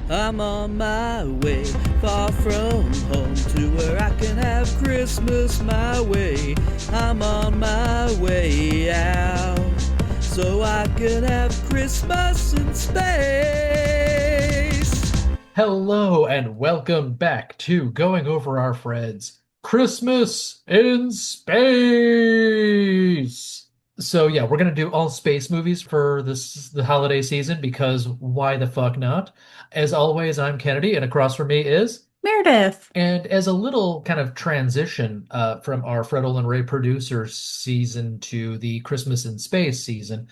I'm on my way, far from home, to where I can have Christmas my way. I'm on my way out, so I can have Christmas in space. Hello and welcome back to Going Over Our Freds Christmas in Space. So yeah, we're gonna do all space movies for the holiday season because why the fuck not? As always, I'm Kennedy, and across from me is Meredith. and as a little kind of transition from our Fred Olin Ray producer season to the Christmas in Space season,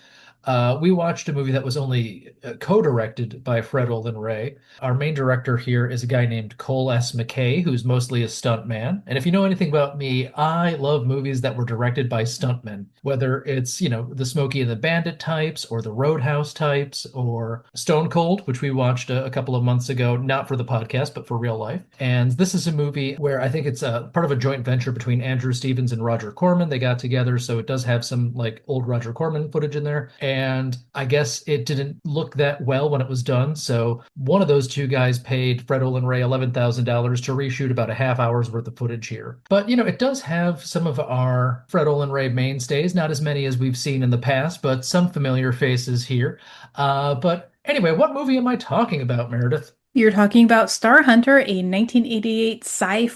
we watched a movie that was only co-directed by Fred Olin Ray. Our main director here is a guy named Cole S. McKay, who's mostly a stuntman. And if you know anything about me, I love movies that were directed by stuntmen, whether it's, the Smokey and the Bandit types or the Roadhouse types or Stone Cold, which we watched a couple of months ago, not for the podcast, but for real life. And this is a movie where I think it's part of a joint venture between Andrew Stevens and Roger Corman. They got together, so it does have some like old Roger Corman footage in there. And I guess it didn't look that well when it was done. So one of those two guys paid Fred Olin Ray $11,000 to reshoot about a half hour's worth of footage here. But, it does have some of our Fred Olin Ray mainstays, not as many as we've seen in the past, but some familiar faces here. But anyway, what movie am I talking about, Meredith? You're talking about Star Hunter, a 1988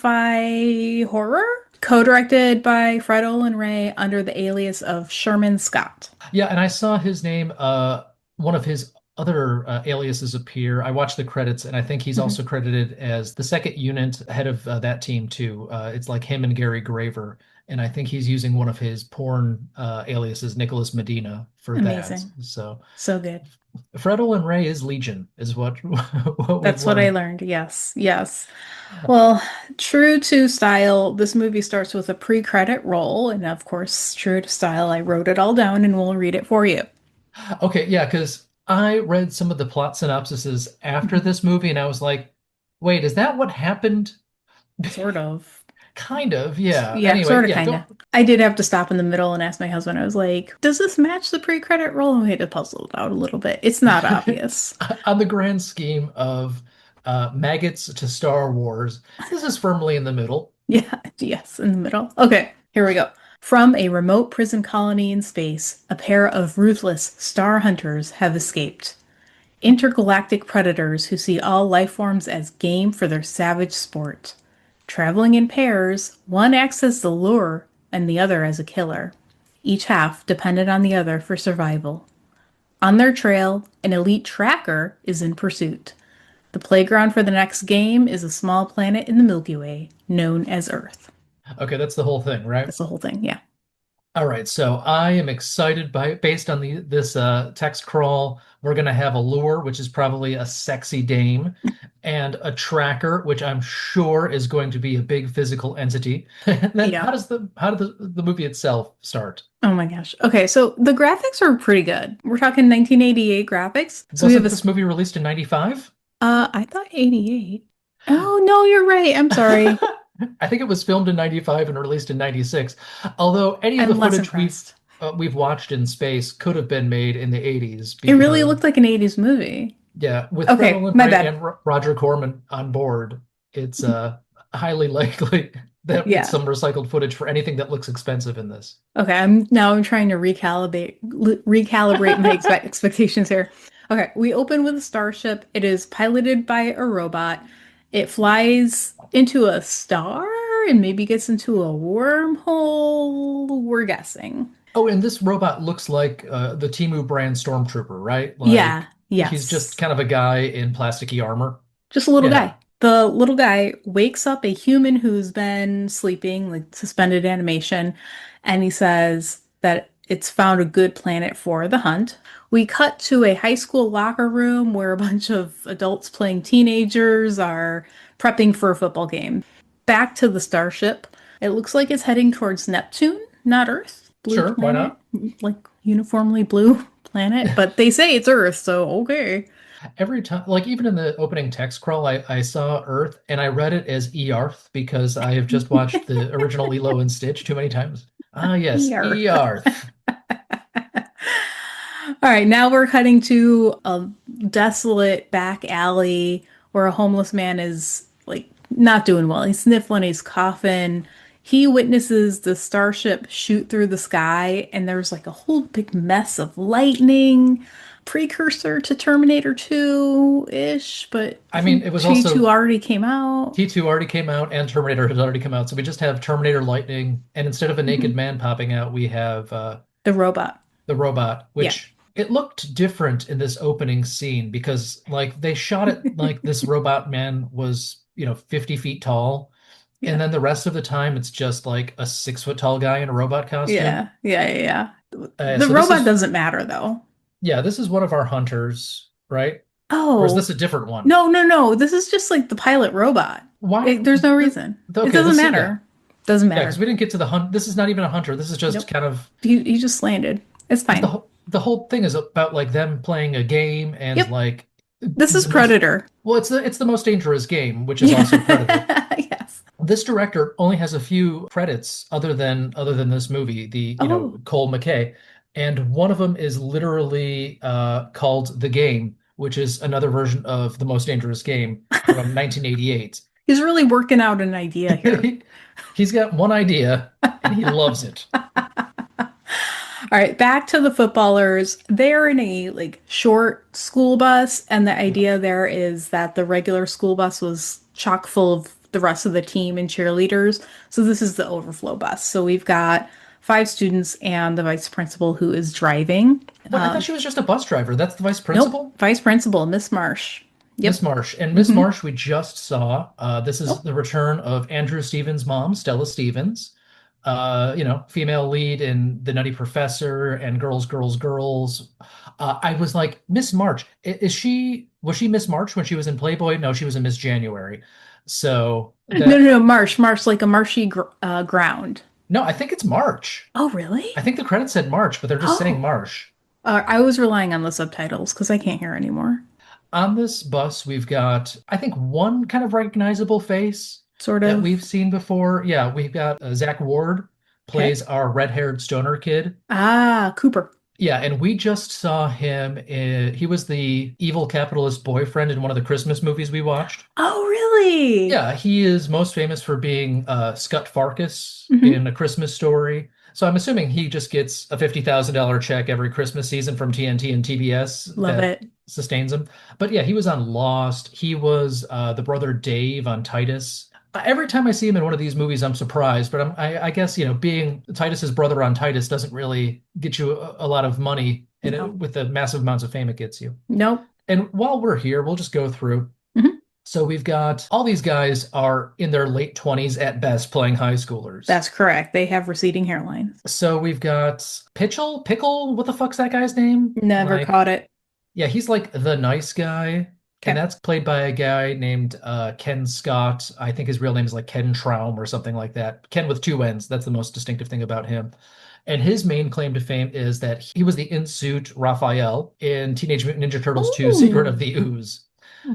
sci-fi horror co-directed by Fred Olin Ray under the alias of Sherman Scott. Yeah, and I saw his name, one of his other aliases appear. I watched the credits, and I think he's Mhm. also credited as the second unit head of that team too. It's like him and Gary Graver, and I think he's using one of his porn aliases, Nicholas Medina, for that. Amazing. So So good. Fred Olin Ray is Legion, is what what we've That's what I learned. learned. Yes. Yes. Well, true to style, this movie starts with a pre-credit roll, and of course, true to style, I wrote it all down and we'll read it for you. Okay, yeah, because I read some of the plot synopsises after Mhm. this movie, and I was like, wait, is that what happened? Sort of. Kind of, yeah. Yeah, Anyway, sort of, yeah, kind of. don't. I did have to stop in the middle and ask my husband, I was like, does this match the pre-credit roll? And we had to puzzle it out a little bit. It's not obvious. On the grand scheme of maggots to Star Wars, this is firmly in the middle. Yeah, yes, in the middle. Okay, here we go. From a remote prison colony in space, a pair of ruthless star hunters have escaped. Intergalactic predators who see all life forms as game for their savage sport. Traveling in pairs, one acts as the lure and the other as a killer, each half dependent on the other for survival. On their trail, an elite tracker is in pursuit. The playground for the next game is a small planet in the Milky Way known as Earth. Okay, that's the whole thing, right? That's the whole thing, yeah. All right, so I am excited by based on this text crawl. We're gonna have a lure, which is probably a sexy dame, and a tracker, which I'm sure is going to be a big physical entity. And then Yeah. how did the movie itself start? Oh my gosh. Okay, so the graphics are pretty good. We're talking 1988 graphics. So we have Wasn't a this movie released in 95? I thought 88. Oh no, you're right. I'm sorry. I think it was filmed in 95 and released in 96. Although any of the I'm less footage impressed. we've watched in space could have been made in the 80s It really because looked like an 80s movie. yeah, with Fred Okay, Olin my Ray bad. and Roger Corman on board, it's highly likely that it's Yeah. some recycled footage for anything that looks expensive in this. Okay, I'm trying to recalibrate my expectations here. Okay, we open with a starship. It is piloted by a robot. It flies into a star and maybe gets into a wormhole. We're guessing. Oh, and this robot looks like the Timu brand stormtrooper, right? Yeah, Like he's just yes. kind of a guy in plasticky armor. Just a little Yeah. guy. The little guy wakes up a human who's been sleeping, like suspended animation, and he says that it's found a good planet for the hunt. We cut to a high school locker room where a bunch of adults playing teenagers are prepping for a football game. Back to the starship. It looks like it's heading towards Neptune, not Earth. Blue Sure, why planet, not? like uniformly blue planet, but they say it's Earth, so okay. Every time, like even in the opening text crawl, I saw Earth and I read it as Earth because I have just watched the original Lilo and Stitch too many times. Ah, yes, Earth. Earth. All right, now we're cutting to desolate back alley where a homeless man is like not doing well. He's sniffling, he's coughing. He witnesses the starship shoot through the sky, and there's like a whole big mess of lightning, precursor to Terminator 2-ish, but I I mean, think it was T2 also already came out. T2 already came out and Terminator has already come out. So we just have Terminator Lightning, and instead of a naked Mhm. man popping out, we have The robot. the robot, Yeah. which it looked different in this opening scene because like they shot it like this robot man was, 50 feet tall. And Yeah. then the rest of the time, it's just like a 6 foot tall guy in a robot costume. Yeah. The So this robot is, doesn't matter though. yeah, this is one of our hunters, right? Or is Oh, this a different one? no. This is just like the pilot robot. Why? There's no reason. It Okay, doesn't this, yeah. matter. Doesn't Yeah, because matter. we didn't get to the hunt. This is not even a hunter. This is just Nope. kind of He just landed. It's because the fine. whole thing is about like them playing a game and Yep. like This is the most Predator. well, it's the most dangerous game, which is also Predator. Yeah. Yes. This director only has a few credits other than this movie, the Oh. Cole McKay, and one of them is literally called The Game, which is another version of The Most Dangerous Game from 1988. He's really working out an idea here. He's got one idea and he loves it. All right, back to the footballers. They're in a like short school bus, and the idea there is that the regular school bus was chock full of the rest of the team and cheerleaders. So this is the overflow bus. So we've got 5 students and the vice principal who is driving. What? I thought she was just a bus driver. That's the vice Nope, principal? vice principal, Miss Marsh. Yep. Miss Marsh. And Miss Hmm. Marsh, we just saw. This is Oh, the return of Andrew Stevens' mom, Stella Stevens. Female lead in The Nutty Professor and Girls, Girls, Girls. I was like, Miss March, was she Miss March when she was in Playboy? No, she was in Miss January. So that, no, marsh, like a marshy ground. no, I think it's March. Oh, really? I think the credits said March, but they're just saying Oh, Marsh. I was relying on the subtitles because I can't hear anymore. On this bus, we've got, I think, one kind of recognizable face Sort that of. we've seen before. Yeah, we've got Zach Ward Okay. plays our red-haired stoner kid. Ah, Cooper. Yeah, and we just saw him he was the evil capitalist boyfriend in one of the Christmas movies we watched. Oh, really? Yeah, he is most famous for being Scut Farkus Hmm. in A Christmas Story. So I'm assuming he just gets a $50,000 check every Christmas season from TNT and TBS Love that it. sustains him. But yeah, he was on Lost. He was the brother Dave on Titus. Every time I see him in one of these movies, I'm surprised. But I guess, being Titus's brother on Titus doesn't really get you a lot of money No. with the massive amounts of fame it gets you. Nope. And while we're here, we'll just go through. Hmm. So we've got all these guys are in their late 20s at best playing high schoolers. That's correct. They have receding hairlines. So we've got Pickle, what the fuck's that guy's name? Never Like, caught it. yeah, he's like the nice guy. And Okay. that's played by a guy named Ken Scott. I think his real name is like Ken Traum or something like that. Ken with 2 N's. That's the most distinctive thing about him. And his main claim to fame is that he was the in-suit Raphael in Teenage Mutant Ninja Turtles 2: Secret of Ooh, the Ooze.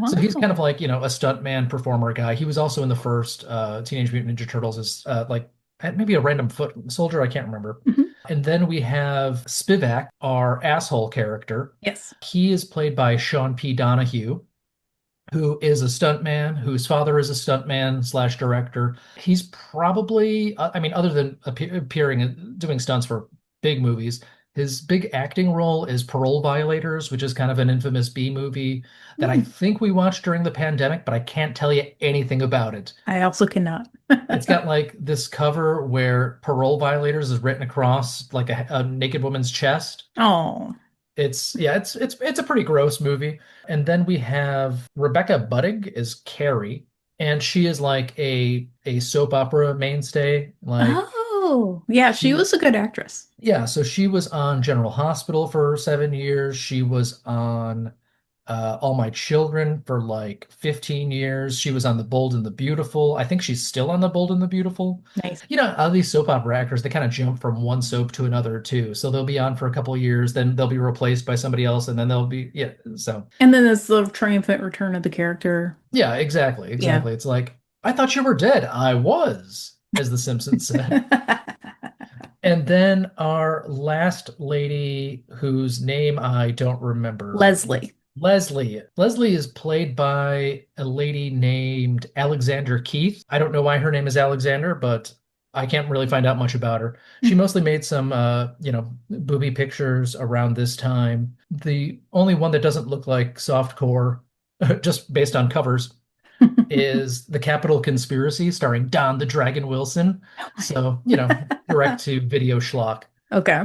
So he's kind wow. of like, a stuntman performer guy. He was also in the first Teenage Mutant Ninja Turtles as like maybe a random foot soldier. I can't remember. Mhm. And then we have Spivak, our asshole character. Yes. He is played by Sean P. Donahue, who is a stuntman, whose father is a stuntman slash director. He's probably, I mean, other than appearing and doing stunts for big movies, his big acting role is Parole Violators, which is kind of an infamous B movie that I Hmm. think we watched during the pandemic, but I can't tell you anything about it. I also cannot. It's got like this cover where Parole Violators is written across like a naked woman's chest. Oh. It's a pretty gross movie. And then we have Rebecca Budig is Carrie, and she is like a soap opera mainstay. Like Oh. Yeah, she she was a good actress. yeah, so she was on General Hospital for 7 years. She was on All My Children for like 15 years. She was on The Bold and the Beautiful. I think she's still on The Bold and the Beautiful. Nice. All these soap opera actors, they kind of jump from one soap to another too. So they'll be on for a couple of years, then they'll be replaced by somebody else, and then they'll be, yeah. So, And then it's the triumphant return of the character. yeah, exactly. Yeah. Exactly. It's like, I thought you were dead. I was, as The Simpsons said. And then our last lady, whose name I don't remember. Leslie. Leslie. Leslie is played by a lady named Alexander Keith. I don't know why her name is Alexander, but I can't really find out much about her. She mostly made some, booby pictures around this time. The only one that doesn't look like softcore, just based on covers, is The Capital Conspiracy, starring Don the Dragon Wilson. So, direct to video schlock. Okay.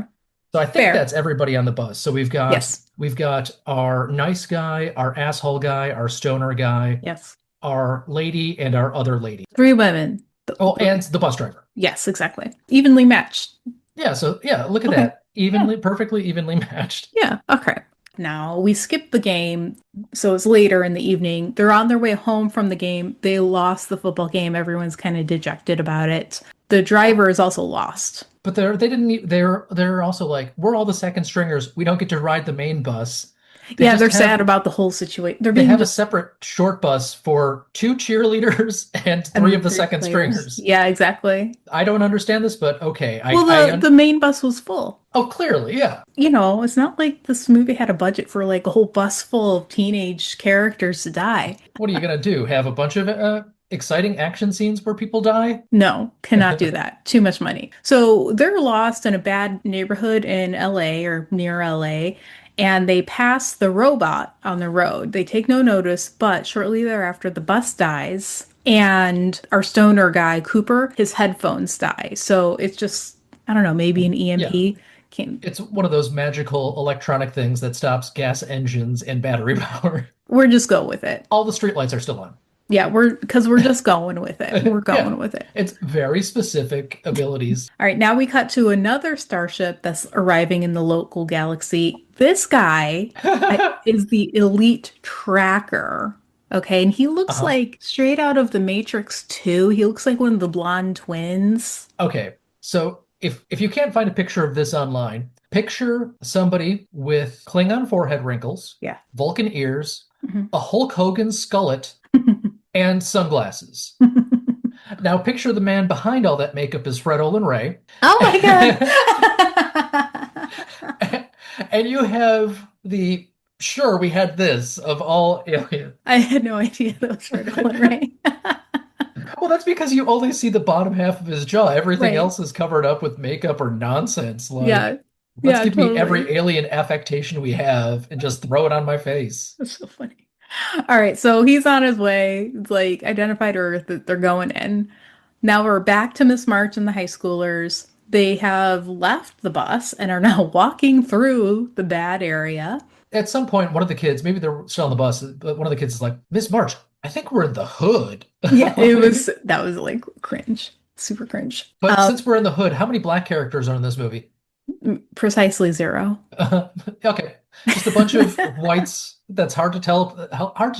So I think Fair. that's everybody on the bus. So we've got Yes. we've got our nice guy, our asshole guy, our stoner guy, Yes. our lady, and our other lady. 3 women. Oh, and the bus driver. Yes, exactly. Evenly matched. Yeah, so yeah, look at Okay. that. Evenly, perfectly evenly matched. Yeah. Okay. Now we skip the game. So it's later in the evening. They're on their way home from the game. They lost the football game. Everyone's kind of dejected about it. The driver is also lost. But they're also like, we're all the second stringers. We don't get to ride the main bus. Yeah, just they're have- sad about the whole situation. They're They being have a just separate short bus for 2 cheerleaders and 3 of the 3 second players. stringers. Yeah, exactly. I don't understand this, but okay. Well, the main bus was full. Oh, clearly, yeah. It's not like this movie had a budget for like a whole bus full of teenage characters to die. What are you gonna do? Have a bunch of exciting action scenes where people die? No, cannot do that. Too much money. So they're lost in a bad neighborhood in LA or near LA, and they pass the robot on the road. They take no notice, but shortly thereafter, the bus dies, and our stoner guy, Cooper, his headphones die. So it's just, I don't know, maybe an EMP. It's one of those magical electronic things that stops gas engines and battery power. We're just go with it. All the streetlights are still on. Yeah, we're just going with it. We're going with it. It's very specific abilities. All right, now we cut to another starship that's arriving in the local galaxy. This guy is the elite tracker. Okay, and he looks like straight out of the Matrix 2. He looks like one of the blonde twins. Okay, so if you can't find a picture of this online, picture somebody with Klingon forehead wrinkles, Yeah. Vulcan ears, Mhm. a Hulk Hogan skullet, and sunglasses. Now picture the man behind all that makeup is Fred Olin Ray. Oh my god. And you have the sure we had this of all aliens. I had no idea that was Fred Olin Ray. Well, that's because you only see the bottom half of his jaw. Everything Right. else is covered up with makeup or nonsense. Like, Yeah. let's Yeah, give me totally. every alien affectation we have and just throw it on my face. That's so funny. All right, so he's on his way. It's like identified Earth that they're going in. Now we're back to Miss March and the high schoolers. They have left the bus and are now walking through the bad area. At some point, one of the kids, maybe they're still on the bus, but one of the kids is like, Miss March, I think we're in the hood. Yeah, that was like cringe, super cringe. But since we're in the hood, how many black characters are in this movie? Precisely 0. Okay, just a bunch of whites. That's hard to tell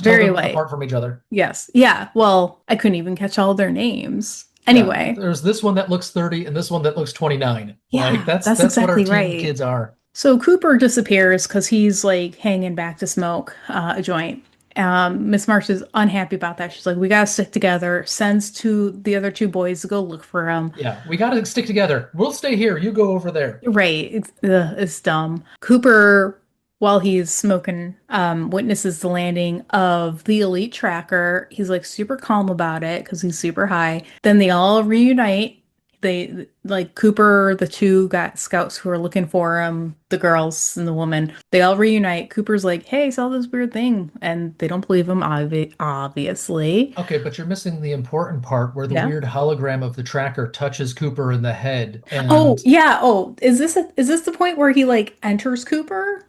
Very them white. apart from each other. Yes, yeah. Well, I couldn't even catch all their names. Anyway, Yeah, there's this one that looks 30 and this one that looks 29. Yeah, Like that's that's what our exactly teen right. kids are. so Cooper disappears because he's like hanging back to smoke a joint. Miss March is unhappy about that. She's like, "We gotta stick together." Sends the other 2 boys to go look for him. Yeah, we got to stick together. We'll stay here. You go over there. Right. It's dumb. Cooper, while he's smoking, witnesses the landing of the elite tracker. He's like super calm about it because he's super high. Then they all reunite. They like Cooper, the 2 scouts who are looking for him, the girls and the woman. They all reunite. Cooper's like, "Hey, I saw this weird thing," and they don't believe him, obviously. Okay, but you're missing the important part where the Yeah. weird hologram of the tracker touches Cooper in the head. And Oh yeah. Oh, is this the point where he like enters Cooper?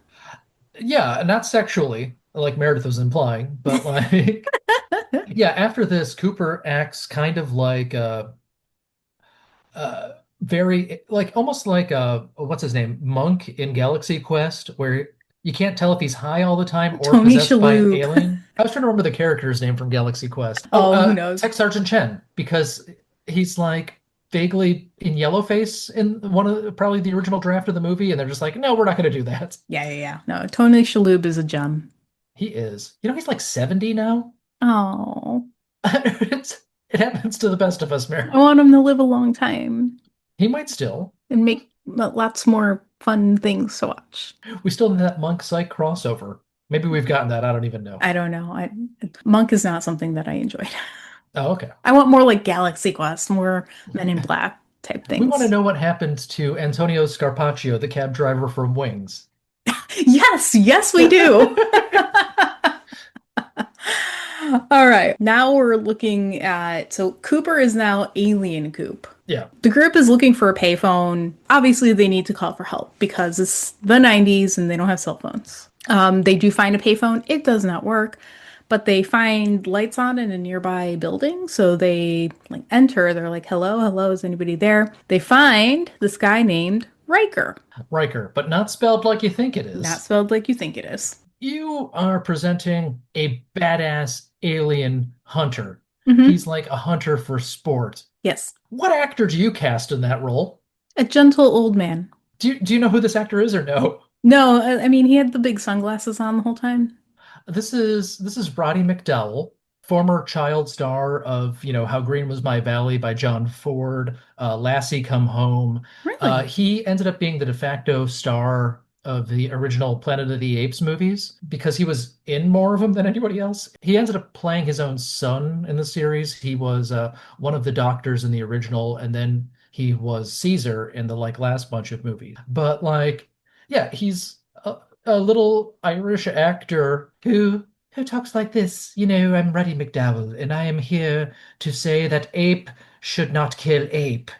yeah, not sexually, like Meredith was implying, but like yeah, after this, Cooper acts kind of like very like almost like what's his name? Monk in Galaxy Quest, where you can't tell if he's high all the time or Tony possessed by an Shalhoub. alien. I was trying to remember the character's name from Galaxy Quest. Oh, who knows? Tech Sergeant Chen, because he's like vaguely in yellowface in one of probably the original draft of the movie, and they're just like, no, we're not going to do that. Yeah. No, Tony Shalhoub is a gem. He is. He's like 70 now. Oh, It happens to the best of us, Mary. I want him to live a long time He might still. and make lots more fun things to watch. We still need that Monk Psych crossover. Maybe we've gotten that. I don't even know. I don't know. Monk is not something that I enjoyed. Oh, okay. I want more like Galaxy Quest, more Men in Black type We want to things. know what happened to Antonio Scarpaccio, the cab driver from Wings. Yes, yes, we do. All right. Now we're looking at so Cooper is now Alien Coop. Yeah. The group is looking for a payphone. Obviously, they need to call for help because it's the 90s and they don't have cell phones. They do find a payphone. It does not work, but they find lights on in a nearby building. So they like enter. They're like, "Hello, hello, is anybody there?" They find this guy named Riker, Riker, but not spelled like you think it not is. spelled like you think it is. You are presenting a badass alien hunter. Mm-hmm. He's like a hunter for sport. Yes, What actor do you cast in that role? a gentle old man. Do you know who this actor is or no? No, I mean he had the big sunglasses on the whole time. This is Roddy McDowell, former child star of How Green Was My Valley by John Ford, Lassie Come Home. Really? He ended up being the de facto star of the original Planet of the Apes movies because he was in more of them than anybody else. He ended up playing his own son in the series. He was one of the doctors in the original, and then he was Caesar in the like last bunch of movies. But like, yeah, he's a little Irish actor who talks like this. I'm Roddy McDowell, and I am here to say that ape should not kill ape.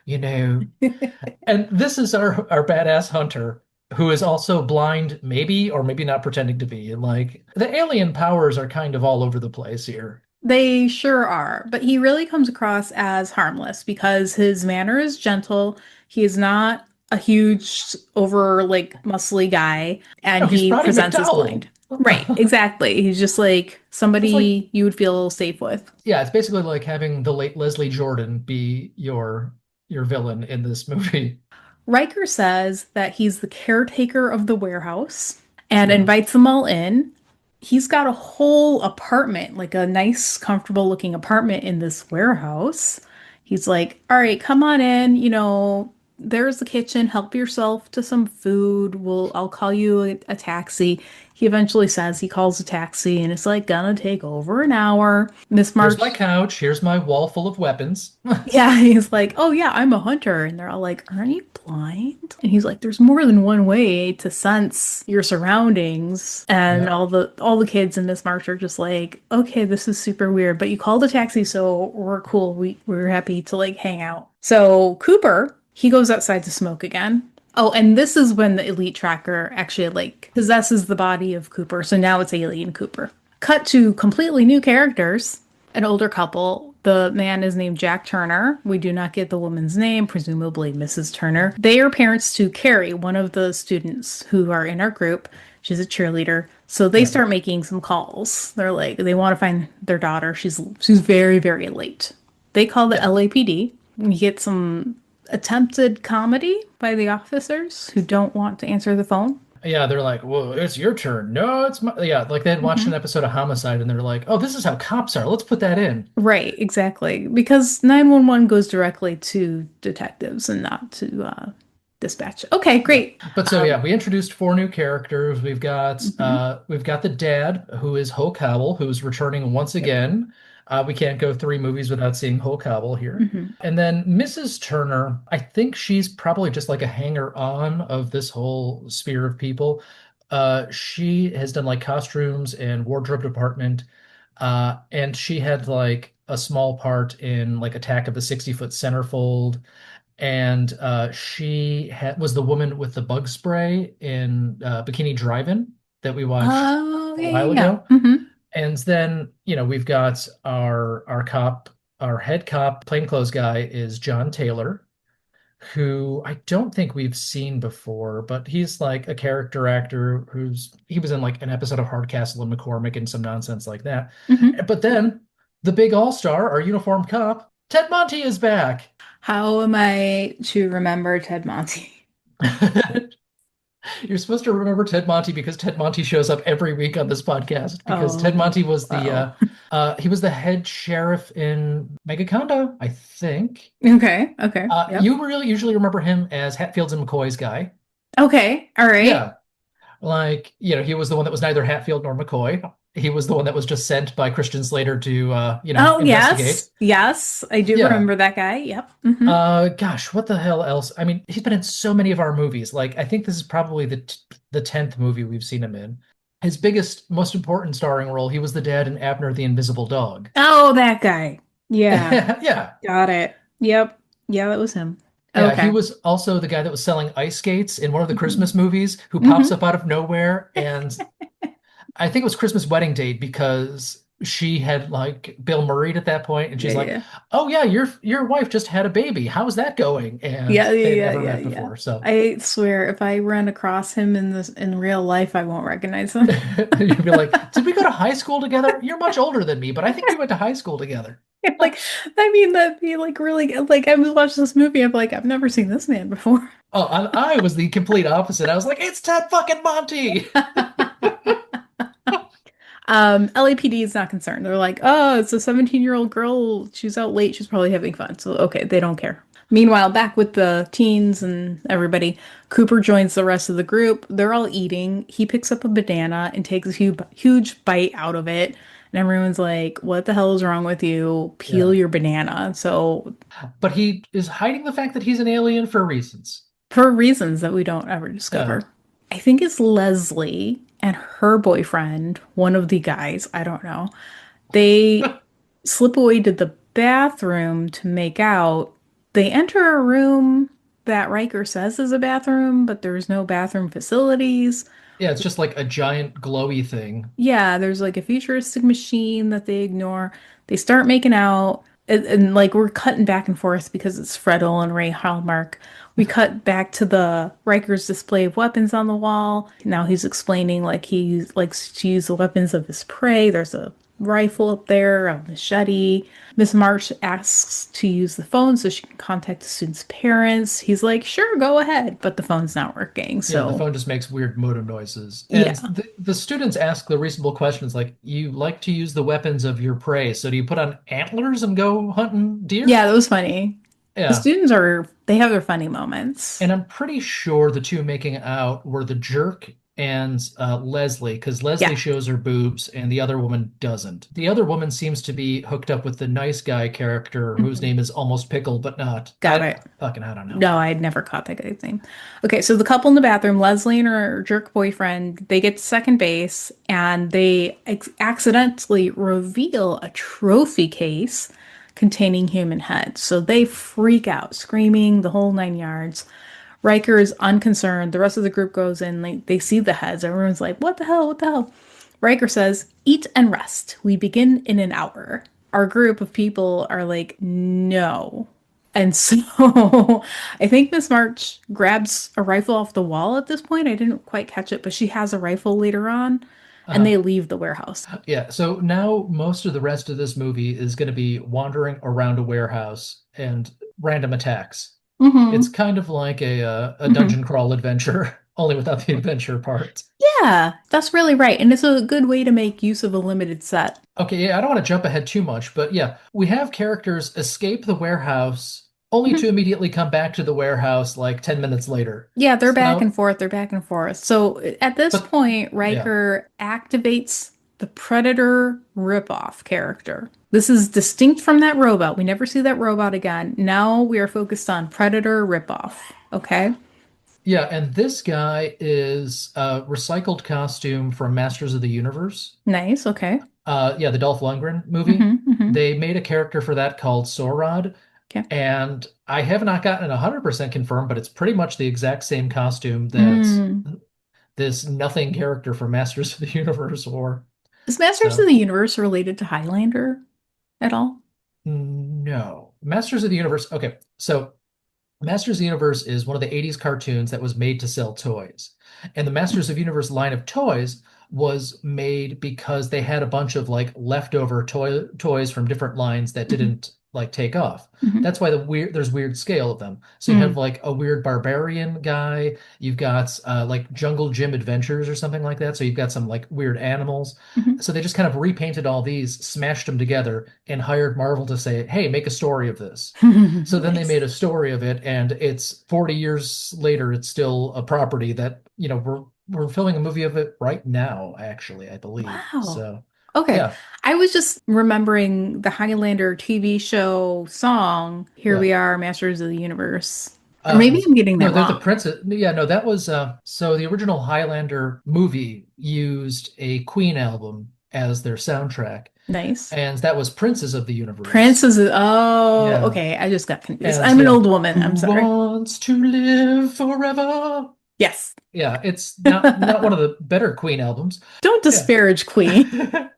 And this is our badass hunter who is also blind, maybe, or maybe not pretending to be. Like the alien powers are kind of all over the place here. They sure are, but he really comes across as harmless because his manner is gentle. He is not a huge, over like muscly guy, and No, he's he Roddy presents as McDowell. blind. Right, exactly. He's just like It's like, somebody you would feel safe with. yeah, it's basically like having the late Leslie Jordan be your villain in this movie. Riker says that he's the caretaker of the warehouse and Yeah. invites them all in. He's got a whole apartment, like a nice, comfortable looking apartment in this warehouse. He's like, "All right, come on in. There's the kitchen. Help yourself to some food. I'll call you a taxi." He eventually says he calls a taxi and it's like gonna take over an hour. Miss Here's my March, couch. Here's my wall full of weapons. yeah, he's like, "Oh yeah, I'm a hunter." And they're all like, "Aren't you blind?" And he's like, "There's more than one way to sense your surroundings." And Yeah. all the kids in Miss March are just like, "Okay, this is super weird, but you called a taxi, so we're cool. We're happy to like hang out." So Cooper, he goes outside to smoke again. Oh, and this is when the elite tracker actually like possesses the body of Cooper. So now it's Alien Cooper. Cut to completely new characters, an older couple. The man is named Jack Turner. We do not get the woman's name, presumably Mrs. Turner. They are parents to Carrie, one of the students who are in our group. She's a cheerleader. So they Yeah. start making some calls. They're like, they want to find their daughter. She's very, very late. They call the Yeah. LAPD. We get some attempted comedy by the officers who don't want to answer the phone. Yeah, they're like, "Whoa, it's your turn." No, it's my. Yeah, like they had watched Mhm. an episode of Homicide and they're like, "Oh, this is how cops are. Let's put that in." Right, exactly. Because 911 goes directly to detectives and not to dispatch. Okay, Yeah. great. But so yeah, we introduced four new characters. Mhm. We've got the dad who is Hulk Hobble, who's returning once Yep. again. We can't go three movies without seeing Hulk Hobble here. Mhm. And then Mrs. Turner, I think she's probably just like a hanger-on of this whole sphere of people. She has done like costumes and wardrobe department, and she had like a small part in like Attack of the 60-Foot Centerfold, and was the woman with the bug spray in Bikini Drive-In that we watched Oh, a yeah, while yeah, ago. yeah. Mhm. And then, we've got our cop, our head cop, plainclothes guy is John Taylor, who I don't think we've seen before, but he's like a character actor he was in like an episode of Hardcastle and McCormick and some nonsense like that. Mhm. But then the big all-star, our uniformed cop, Ted Monty is back. How am I to remember Ted Monty? You're supposed to remember Ted Monty because Ted Monty shows up every week on this podcast because Ted Oh, Monty was wow. he was the head sheriff in Megaconda, I think. Okay, okay, yep. You really usually remember him as Hatfields and McCoy's guy. Okay, all right. Yeah. Like, he was the one that was neither Hatfield nor McCoy. He was the one that was just sent by Christian Slater to, Oh, investigate. yes. Yes, I do Yeah. remember that guy. Yep. Hmm. Gosh, what the hell else? I mean, he's been in so many of our movies. Like, I think this is probably the 10th movie we've seen him in. His biggest, most important starring role, he was the dad in Abner the Invisible Dog. Oh, that guy. Yeah, Yeah. got it. Yep. Yeah, that was him. Yeah, he Okay. was also the guy that was selling ice skates in one of the Hmm. Christmas movies who pops Hmm. up out of nowhere. And I think it was Christmas wedding date because she had like Bill Murrayed at that point, and Yeah, she's like, yeah. "Oh yeah, your wife just had a baby. How's that going?" And Yeah, they had yeah, never yeah, met yeah. before, so I swear, if I run across him in real life, I won't recognize him. you'd be like, "Did we go to high school together? You're much older than me, but I think we went to high school together." Like, I mean, that'd be like really like I was watching this movie. I'm like, I've never seen this man before. Oh, I was the complete opposite. I was like, "It's Ted fucking Monty." LAPD is not concerned. They're like, oh, it's a 17-year-old girl. She's out late. She's probably having fun. So, okay, they don't care. Meanwhile, back with the teens and everybody, Cooper joins the rest of the group. They're all eating. He picks up a banana and takes a huge bite out of it. And everyone's like, what the hell is wrong with you? Peel Yeah, your banana. So, but he is hiding the fact that he's an alien for reasons. for reasons that we don't ever Yeah. discover. I think it's Leslie and her boyfriend, one of the guys, I don't know. They slip away to the bathroom to make out. They enter a room that Riker says is a bathroom, but there's no bathroom facilities. Yeah, it's just like a giant glowy thing. Yeah, there's like a futuristic machine that they ignore. They start making out, and like we're cutting back and forth because it's Fredel and Ray Hallmark. We cut back to the Riker's display of weapons on the wall. Now he's explaining like he likes to use the weapons of his prey. There's a rifle up there, a machete. Miss March asks to use the phone so she can contact the student's parents. He's like, sure, go ahead, but the phone's not working. Yeah, the So, phone just makes weird modem noises. And yeah. the students ask the reasonable questions like, you like to use the weapons of your prey, so do you put on antlers and go hunting deer? Yeah, that was funny. The Yeah. students they have their funny moments. And I'm pretty sure the two making out were the jerk and Leslie, because Leslie Yeah. shows her boobs and the other woman doesn't. The other woman seems to be hooked up with the nice guy character whose Mhm. name is almost Pickle, but not. Got it. I don't know. No, I had never caught that guy's name. Okay, so the couple in the bathroom, Leslie and her jerk boyfriend, they get to second base and they accidentally reveal a trophy case containing human heads. So they freak out, screaming the whole 9 yards. Riker is unconcerned. The rest of the group goes in. They see the heads. Everyone's like, what the hell? What the hell? Riker says, eat and rest. We begin in an hour. Our group of people are like, no. And so I think Miss March grabs a rifle off the wall at this point. I didn't quite catch it, but she has a rifle later on, and Uh, they leave the warehouse. yeah, so now most of the rest of this movie is going to be wandering around a warehouse and random attacks. It's Hmm. kind of like a Hmm. dungeon crawl adventure, only without the adventure part. Yeah, that's really right. And it's a good way to make use of a limited set. Okay, yeah, I don't want to jump ahead too much, but yeah, we have characters escape the warehouse only Mhm. to immediately come back to the warehouse like 10 minutes later. Yeah, they're back and So, forth. They're back and forth. So at this but point, yeah, Riker activates the Predator ripoff character. This is distinct from that robot. We never see that robot again. Now we are focused on Predator ripoff. Okay? yeah, and this guy is a recycled costume from Masters of the Universe. Nice. Okay. Yeah, the Dolph Lundgren movie. Mm-hmm. Mm-hmm. They made a character for that called Sorod, Okay. and I have not gotten it 100% confirmed, but it's pretty much the exact same costume that Mm. this nothing character from Masters of the Universe wore. Is Masters of So, the Universe related to Highlander at all? no. Masters of the Universe. Okay, so Masters of the Universe is one of the 80s cartoons that was made to sell toys. And the Masters of the Universe line of toys was made because they had a bunch of like leftover toys from different lines that Mm-hmm. didn't like take off. Mm-hmm. That's why there's weird scale of them. So you have Mm. like a weird barbarian guy, you've got like Jungle Gym Adventures or something like that. So you've got some like weird animals. Mm-hmm. So they just kind of repainted all these, smashed them together, and hired Marvel to say, "Hey, make a story of this." So then they Nice. made a story of it, and it's 40 years later, it's still a property that, we're filming a movie of it right now, actually, I believe. Wow. So, Okay. yeah. I was just remembering the Highlander TV show song, Here Yeah. We Are, Masters of the Universe. Or Uh, maybe I'm getting no, that they're the wrong. princess. Yeah, no, that was so the original Highlander movie used a Queen album as their soundtrack, Nice. and that was Princes of the Universe. Prince is, oh, Yeah. okay. I just got confused. And I'm an yeah, old woman. I'm who sorry. wants to live forever? Yes. Yeah, it's not one of the better Queen albums. Don't Yeah. disparage Queen.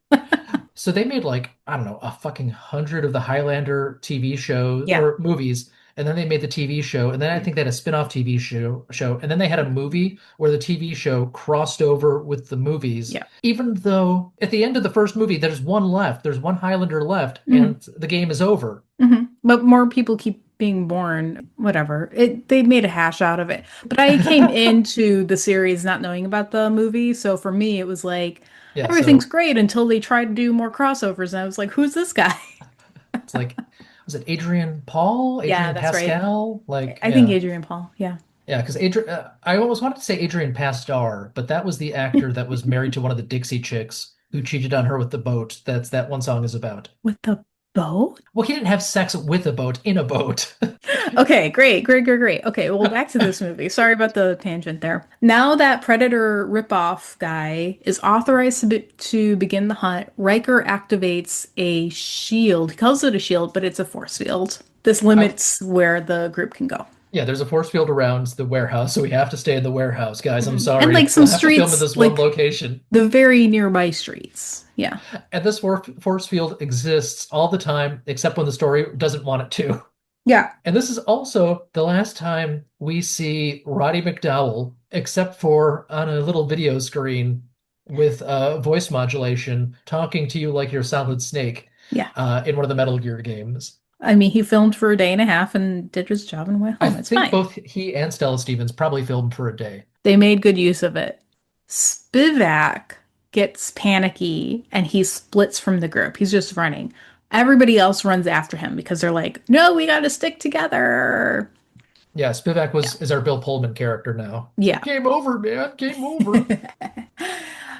So they made like, I don't know, a fucking hundred of the Highlander TV shows Yeah. or movies, and then they made the TV show, and then I think they had a spin-off TV show, and then they had a movie where the TV show crossed over with the movies. Yeah. Even though at the end of the first movie, there's one left, there's one Highlander left, hmm and the game is over. But more people keep being born, whatever. They made a hash out of it. But I came into the series not knowing about the movie, so for me it was like Yeah, everything's so great until they tried to do more crossovers, and I was like, who's this guy? it's like, was it Adrian Paul, Yeah, Adrian that's right. Pascal? Like, I think yeah. Adrian Paul. Yeah. Yeah, because Adrian, I always wanted to say Adrian Pastar, but that was the actor that was married to one of the Dixie Chicks who cheated on her with the boat. That's that one song is about. With the boat? Well, he didn't have sex with a boat in a boat. Okay, great, great, great, great. Okay, well, back to this movie. Sorry about the tangent there. Now that Predator ripoff guy is authorized to begin the hunt, Riker activates a shield. He calls it a shield, but it's a force field. This I, limits where the group can go. yeah, there's a force field around the warehouse, so we have to stay in the warehouse, guys. I'm And sorry. like some We'll have to film in streets, this one like location. the very nearby streets. Yeah. And this force field exists all the time, except when the story doesn't want it to. Yeah. And this is also the last time we see Roddy McDowell, except for on a little video screen with voice modulation, talking to you like you're Solid Snake Yeah. in one of the Metal Gear games. I mean, he filmed for a day and a half and did his job and went I home. It's think fine. both he and Stella Stevens probably filmed for a day. They made good use of it. Spivak gets panicky and he splits from the group. He's just running. Everybody else runs after him because they're like, no, we got to stick together. Yeah, Spivak Yeah. is our Bill Pullman character now. Yeah. Game over, man. Game over.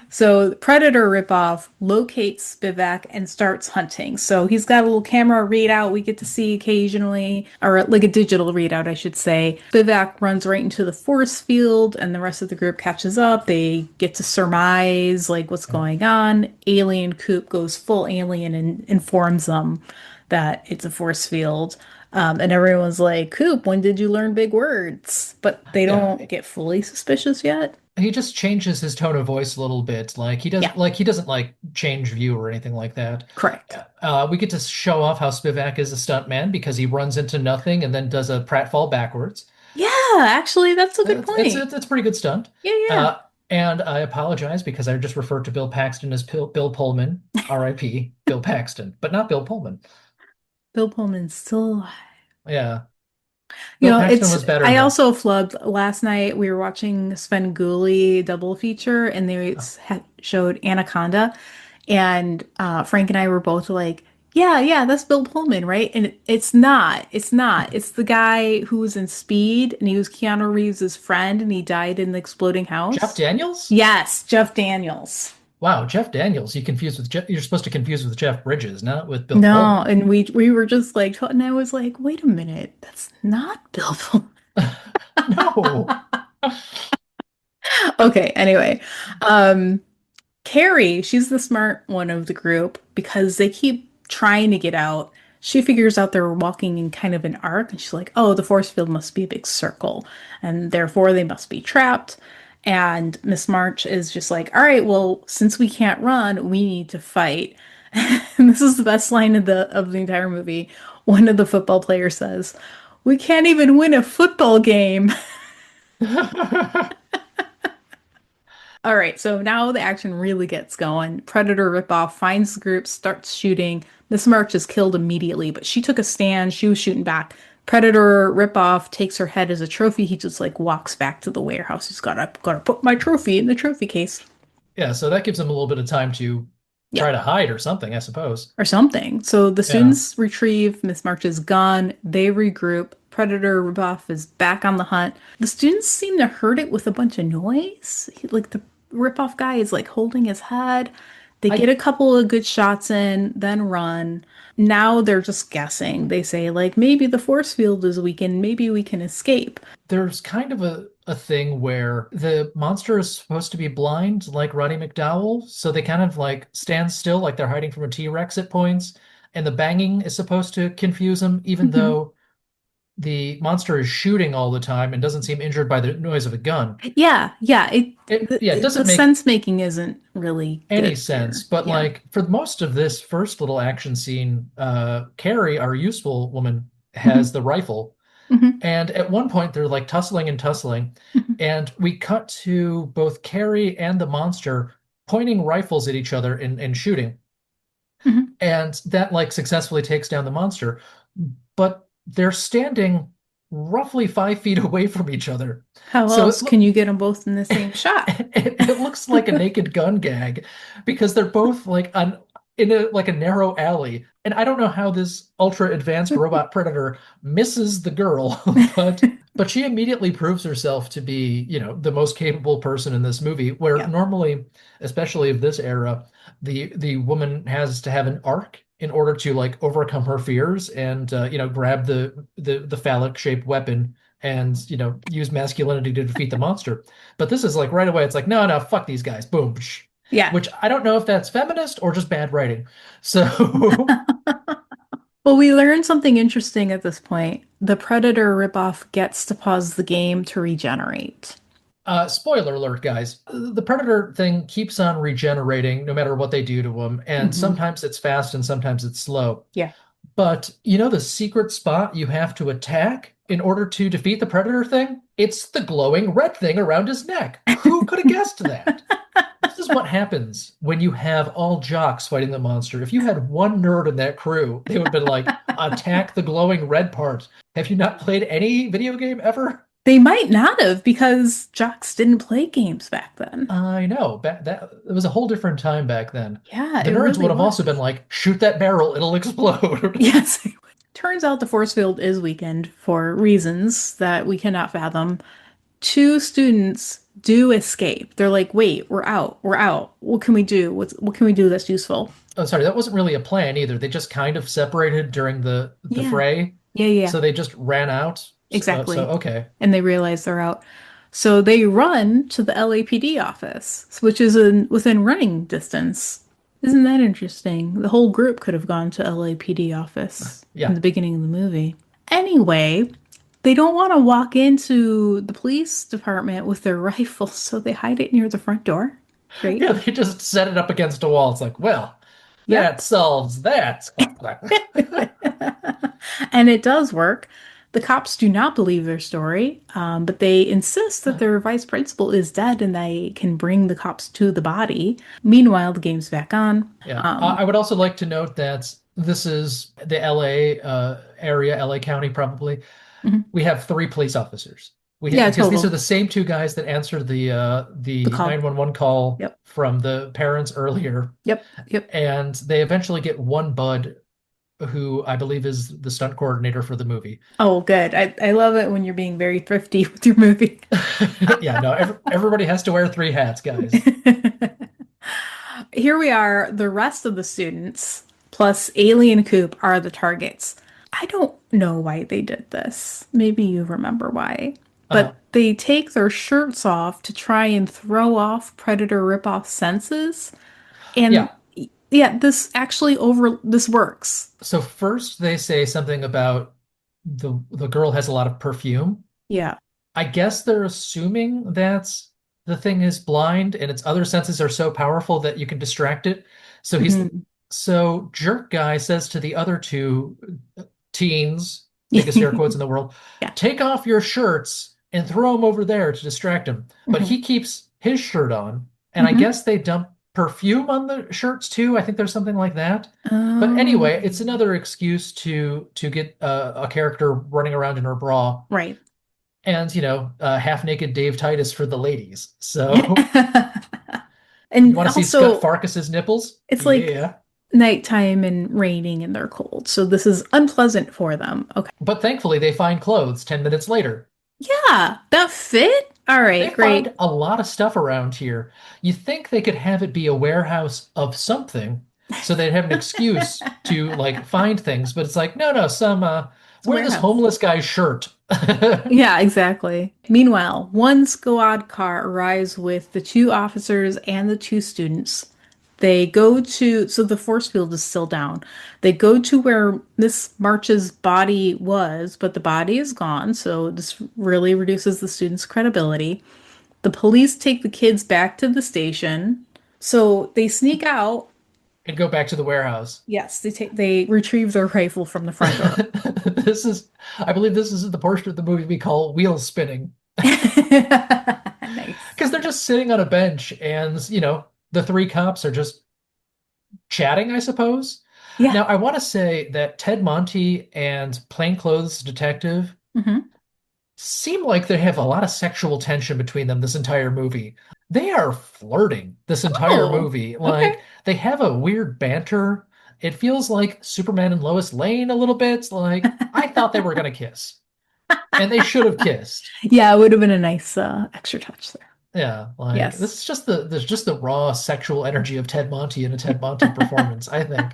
So Predator ripoff locates Spivak and starts hunting. So he's got a little camera readout we get to see occasionally, or like a digital readout, I should say. Spivak runs right into the force field, and the rest of the group catches up. They get to surmise like what's going on. Alien Coop goes full alien and informs them that it's a force field. And everyone's like, Coop, when did you learn big words? But they Yeah, don't get fully suspicious yet. he just changes his tone of voice a little bit. Yeah, He doesn't like change view or anything like that. correct. We get to show off how Spivak is a stuntman because he runs into nothing and then does a pratfall backwards. Yeah, actually, that's a good point. It's a pretty good stunt. Yeah, yeah. Uh, and I apologize because I just referred to Bill Paxton as Bill Pullman, R.I.P. Bill Paxton, but not Bill Pullman. Bill Pullman's still alive. Yeah, You Bill know, Paxton was better I than. also flubbed last night. We were watching Svengoolie double feature, and they showed Anaconda, and Frank and I were both like, "Yeah, yeah, that's Bill Pullman, right?" And it's not. It's not. It's the guy who was in Speed, and he was Keanu Reeves' friend, and he died in the exploding Jeff house. Daniels? Yes, Jeff Daniels. Wow, Jeff Daniels. You're supposed to confuse with Jeff Bridges, not with Bill No, Pullman. and we were just like, and I was like, wait a minute, that's not Bill Pullman. No. Okay, anyway. Um, Carrie, she's the smart one of the group because they keep trying to get out. She figures out they're walking in kind of an arc, and she's like, oh, the force field must be a big circle, and therefore they must be trapped. And Miss March is just like, all right, well, since we can't run, we need to fight. And this is the best line of the entire movie. One of the football players says, "We can't even win a football game." All right, so now the action really gets going. Predator ripoff finds the group, starts shooting. Miss March is killed immediately, but she took a stand. She was shooting back. Predator ripoff takes her head as a trophy. He just like walks back to the warehouse. He's gotta put my trophy in the trophy case. Yeah, so that gives him a little bit of time to Yeah, try to hide or something, I suppose. or something. So the Yeah. students retrieve Miss March's gun. They regroup. Predator ripoff is back on the hunt. The students seem to hurt it with a bunch of noise. Like the ripoff guy is like holding his head. They get I a couple of good shots in, then run. Now they're just guessing. They say, like, maybe the force field is weakened, maybe we can escape. There's kind of a thing where the monster is supposed to be blind, like Roddy McDowell, so they kind of like stand still, like they're hiding from a T-Rex at points, and the banging is supposed to confuse them, even Mhm. though the monster is shooting all the time and doesn't seem injured by the noise of a gun. Yeah, yeah. It The doesn't make sense making isn't really any good sense, here. but Yeah. like for most of this first little action scene, Carrie, our useful woman, has Hmm. the rifle. Hmm. And at one point, they're like tussling and tussling. Hmm. And we cut to both Carrie and the monster pointing rifles at each other and shooting. Hmm. And that like successfully takes down the monster. But they're standing roughly 5 feet away from each other. How So else can you get them both in the same shot? it looks like a naked gun gag because they're both like on in a like a narrow alley. And I don't know how this ultra advanced robot predator misses the girl, but she immediately proves herself to be, the most capable person in this movie, where Yeah. normally, especially of this era, the woman has to have an arc in order to like overcome her fears and grab the phallic shaped weapon and use masculinity to defeat the monster. But this is like right away, it's like, no, no, fuck these guys. Boom. Psh. Yeah. Which I don't know if that's feminist or just bad writing. So, Well, we learned something interesting at this point. The Predator ripoff gets to pause the game to regenerate. spoiler alert, guys. The Predator thing keeps on regenerating no matter what they do to him. And Hmm. sometimes it's fast and sometimes it's slow. Yeah. But the secret spot you have to attack in order to defeat the Predator thing? It's the glowing red thing around his neck. Who could have guessed that? This is what happens when you have all jocks fighting the monster. If you had one nerd in that crew, they would have been like, attack the glowing red part. Have you not played any video game ever? They might not have because jocks didn't play games back then. I know. That it was a whole different time back then. Yeah, The it nerds really would have also been was. like, shoot that barrel, it'll explode. Yes. Turns out the force field is weakened for reasons that we cannot fathom. Two students do escape. They're like, "Wait, we're out. We're out. What can we do? What can we do that's useful?" Oh, sorry, that wasn't really a plan either. They just kind of separated during the Yeah. fray, Yeah, yeah, so they just ran out. So exactly. okay. And they realize they're out. So they run to the LAPD office, which is within running distance. Isn't that interesting? The whole group could have gone to LAPD office in Yeah. the beginning of the movie. Anyway, they don't want to walk into the police department with their rifles, so they hide it near the front door. Great. Yeah, they just set it up against a wall. It's like, well, Yep. that solves that. Clack, clack. And it does work. The cops do not believe their story, but they insist that their vice principal is dead and they can bring the cops to the body. Meanwhile, the game's back on. Yeah. I would also like to note that this is the LA area, LA County probably. Mhm. We have three police officers. Yeah, Because these are total. the same two guys that answered The the call. 911 call Yep. from the parents earlier, Yep. Yep. and they eventually get one bud who I believe is the stunt coordinator for the movie. Oh, good. I love it when you're being very thrifty with your movie. Yeah, no, everybody has to wear three hats, guys. Here we are, the rest of the students, plus Alien Coop, are the targets. I don't know why they did this. Maybe you remember why. Uh, But they take their shirts off to try and throw off Predator ripoff senses. And yeah. yeah, this works. So first they say something about the girl has a lot of perfume. Yeah. I guess they're assuming that the thing is blind and its other senses are so powerful that you can distract it. So Mhm. so Jerk Guy says to the other two teens, biggest air quotes in the world, Yeah. take off your shirts and throw them over there to distract him. But Hmm. he keeps his shirt on, and I Hmm. guess they dump perfume on the shirts too. I think there's something like that. But Oh, anyway, it's another excuse to get a character running around in her bra right. and half naked Dave Titus for the ladies. So you And want to see Scott also, Farkus's nipples? it's like Yeah. nighttime and raining and they're cold. So this is unpleasant for them. Okay. But thankfully, they find clothes 10 minutes later. Yeah, that fit. All They right, find great. a lot of stuff around here. You think they could have it be a warehouse of something so they'd have an excuse to like find things, but it's like, no, no, It's a wear this warehouse. homeless guy's shirt. Yeah, exactly. Meanwhile, one squad car arrives with the two officers and the two students. They go to, so the force field is still down. They go to where Miss March's body was, but the body is gone, so this really reduces the students' credibility. The police take the kids back to the station. So they sneak out. And go back to the warehouse. Yes, they retrieve their rifle from the front door. This is, I believe this is the portion of the movie we call wheel spinning. Nice. Because they're just sitting on a bench and, the three cops are just chatting, I suppose. Yeah. Now, I want to say that Ted Monty and Plainclothes Detective Hmm. seem like they have a lot of sexual tension between them this entire movie. They are flirting this entire Oh, movie. okay. Like, they have a weird banter. It feels like Superman and Lois Lane a little bit. Like, I thought they were going to kiss, and they should have kissed. Yeah, it would have been a nice extra touch there. Yeah, like this Yes. is just there's just the raw sexual energy of Ted Monty in a Ted Monty performance, I think.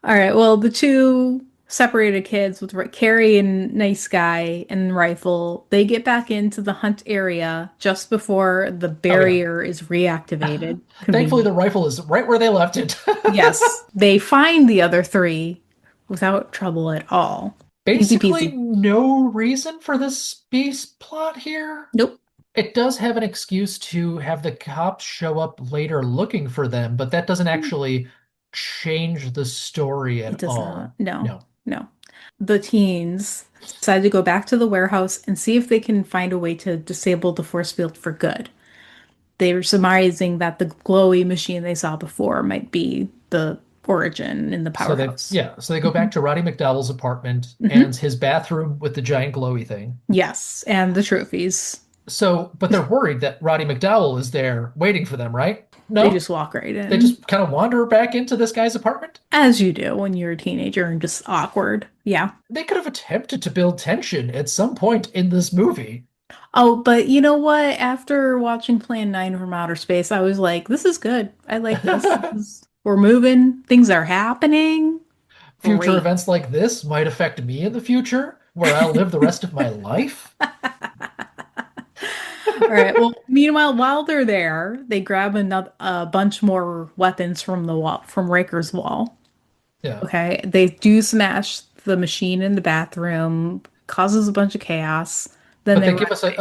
All right. Well, the two separated kids with Carrie and Nice Guy and Rifle, they get back into the hunt area just before the Oh yeah. barrier is reactivated. Thankfully, Convenient. the rifle is right where they left it. Yes, they find the other three without trouble at all. Easy Basically, peasy. no reason for this space plot here. Nope, It does have an excuse to have the cops show up later looking for them, but that doesn't actually change the story it at does not. all. No, No. no. The teens decide to go back to the warehouse and see if they can find a way to disable the force field for good. They were surmising that the glowy machine they saw before might be the origin in the powerhouse. So they go Hmm. back to Roddy McDowell's apartment and Hmm. his bathroom with the giant glowy thing. Yes, and the trophies. So, but they're worried that Roddy McDowell is there waiting for them, right? They No, just walk right they in. just kind of wander back into this guy's apartment. As you do when you're a teenager and just awkward. Yeah. They could have attempted to build tension at some point in this movie. Oh, but you know what? After watching Plan 9 from Outer Space, I was like, this is good. I like this. We're moving. Things are happening. Future Great. events like this might affect me in the future, where I'll live the rest of my life. All right. Well, meanwhile, while they're there, they grab a bunch more weapons from the wall, from Raker's wall. Yeah. Okay. They do smash the machine in the bathroom, causes a bunch of chaos. Then But they they run give us away.